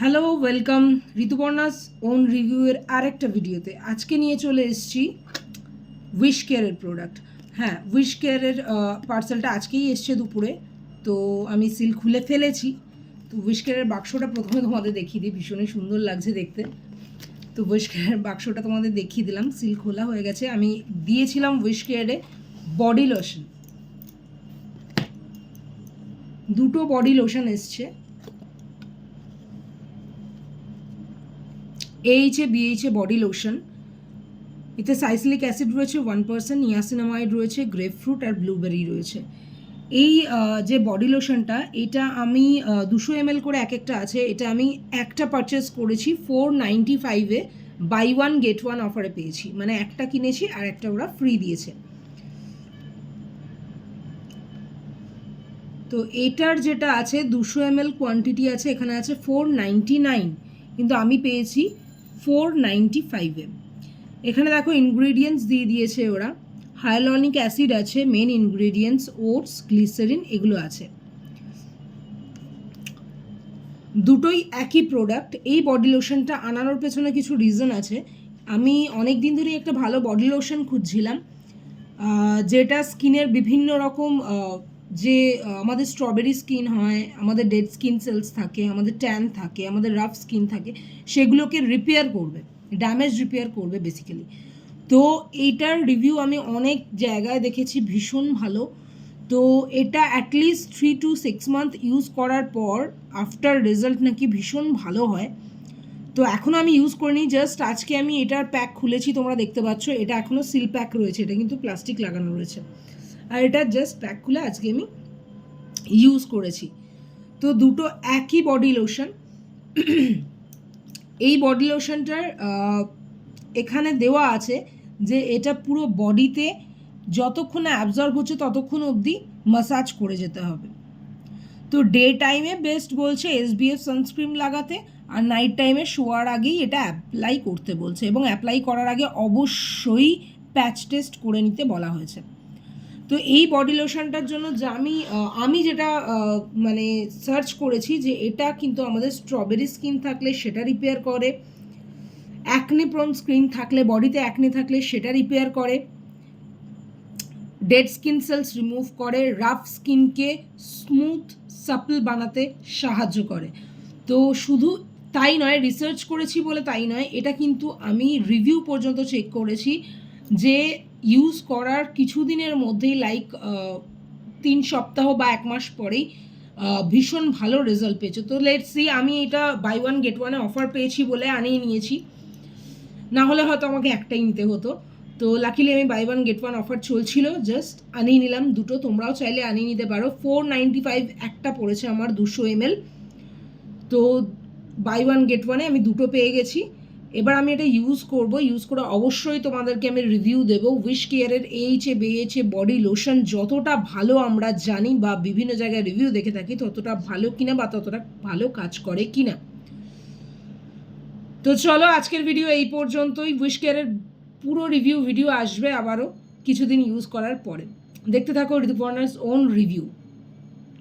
Hello, welcome ঋতুপর্ণাস on রিভিউয়ের আরেকটা ভিডিওতে। আজকে নিয়ে চলে এসেছি উইশ কেয়ারের প্রোডাক্ট। হ্যাঁ, উইশ কেয়ারের পার্সেলটা আজকেই এসছে দুপুরে, তো আমি সিল খুলে ফেলেছি। তো উইশ কেয়ারের বাক্সটা প্রথমে তোমাদের দেখিয়ে দিই, ভীষণই সুন্দর লাগছে দেখতে। তো উইশ কেয়ারের বাক্সটা তোমাদের দেখিয়ে দিলাম, সিল খোলা হয়ে গেছে। আমি দিয়েছিলাম উইশ কেয়ারে বডি লোশন, দুটো বডি লোশন এসছে। এইচে বিএইচে বডি লোশন, এতে সাইসিলিক অ্যাসিড রয়েছে 1%, নিয়াসিনামাইড রয়েছে, গ্রেপফ্রুট আর ব্লুবেরি রয়েছে। এই যে বডি লোশনটা, এটা আমি 200 ml করে এক একটা আছে। এটা আমি একটা পারচেস করেছি 495-এ, বাই ওয়ান গেট ওয়ান অফারে পেয়েছি। মানে একটা কিনেছি আর একটা ওরা ফ্রি দিয়েছে। তো এটার যেটা আছে 200 ml কোয়ান্টিটি আছে, এখানে আছে 499, কিন্তু আমি পেয়েছি 495-এ। এখানে দেখো ইনগ্রিডিয়েন্টস দিয়ে দিয়েছে ওরা। হায়ালুরনিক অ্যাসিড আছে, মেন ইনগ্রিডিয়েন্টস ওটস, গ্লিসারিন, এগুলো আছে। দুটোই একই প্রোডাক্ট। এই বডি লোশনটা আনানোর পেছনে কিছু রিজন আছে। আমি অনেক দিন ধরেই একটা ভালো বডি লোশন খুঁজছিলাম, যেটা স্কিনের বিভিন্ন রকম যে আমাদের স্ট্রবেরি স্কিন হয়, আমাদের ডেড স্কিন সেলস থাকে, আমাদের ট্যান থাকে, আমাদের রাফ স্কিন থাকে, সেগুলোকে রিপেয়ার করবে, ড্যামেজ রিপেয়ার করবে বেসিক্যালি। তো এইটার রিভিউ আমি অনেক জায়গায় দেখেছি, ভীষণ ভালো। তো এটা অ্যাটলিস্ট 3 to 6 মান্থ ইউজ করার পর আফটার রেজাল্ট নাকি ভীষণ ভালো হয়। তো এখনও আমি ইউজ করিনি, জাস্ট আজকে আমি এটার প্যাক খুলেছি, তোমরা দেখতে পাচ্ছ। এটা এখনও সিল প্যাক রয়েছে, এটা কিন্তু প্লাস্টিক লাগানো রয়েছে। আর এটা জাস্ট প্যাক খুলে আজকে আমি ইউজ করেছি। তো দুটো একই বডি লোশন। এই বডি লোশনটার এখানে দেওয়া আছে যে এটা পুরো বডিতে যতক্ষণ না অ্যাবজর্ব হচ্ছে ততক্ষণ অবধি মাসাজ করে যেতে হবে। তো ডে টাইমে বেস্ট বলছে এসবিএফ সানস্ক্রিন লাগাতে, আর নাইট টাইমে শোয়ার আগেই এটা অ্যাপ্লাই করতে বলছে, এবং অ্যাপ্লাই করার আগে অবশ্যই প্যাচ টেস্ট করে নিতে বলা হয়েছে। তো এই বডি লোশনটার জন্য যে আমি যেটা মানে সার্চ করেছি, যে এটা কিন্তু আমাদের স্ট্রবেরি স্কিন থাকলে সেটা রিপেয়ার করে, অ্যাকনে প্রন স্কিন থাকলে, বডিতে অ্যাকনে থাকলে সেটা রিপেয়ার করে, ডেড স্কিন সেলস রিমুভ করে, রাফ স্কিনকে স্মুথ সাপল বানাতে সাহায্য করে। তো শুধু তাই নয়, রিসার্চ করেছি বলে তাই নয়, এটা কিন্তু আমি রিভিউ পর্যন্ত চেক করেছি, যে ইউজ করার কিছুদিনের মধ্যেই, লাইক 3 সপ্তাহ বা 1 মাস পরেই ভীষণ ভালো রেজাল্ট পেয়েছে। তো লেটস সি, আমি এটা বাই ওয়ান গেট ওয়ানে অফার পেয়েছি বলে আনিয়ে নিয়েছি, না হলে হয়তো আমাকে একটাই নিতে হতো। তো লাকিলি আমি buy one get one offer চলছিল, জাস্ট আনিয়ে নিলাম দুটো। তোমরাও চাইলে আনিয়ে নিতে পারো। 495 একটা পড়েছে আমার 200 ml। তো বাই ওয়ান গেট ওয়ানে আমি দুটো পেয়ে গেছি। এবার আমি এটা ইউজ করব, ইউজ করে অবশ্যই তোমাদেরকে আমি রিভিউ দেবো। উইশ কেয়ারের এইচে বেএইচে বডি লোশন যতটা ভালো আমরা জানি বা বিভিন্ন জায়গায় রিভিউ দেখে থাকি, ততটা ভালো কিনা বা ততটা ভালো কাজ করে কিনা। তো চলো, আজকের ভিডিও এই পর্যন্তই। উইশ কেয়ারের পুরো রিভিউ ভিডিও আসবে আবারও কিছুদিন ইউজ করার পরে। দেখতে থাকো ঋতুপর্ণাস ওন রিভিউ।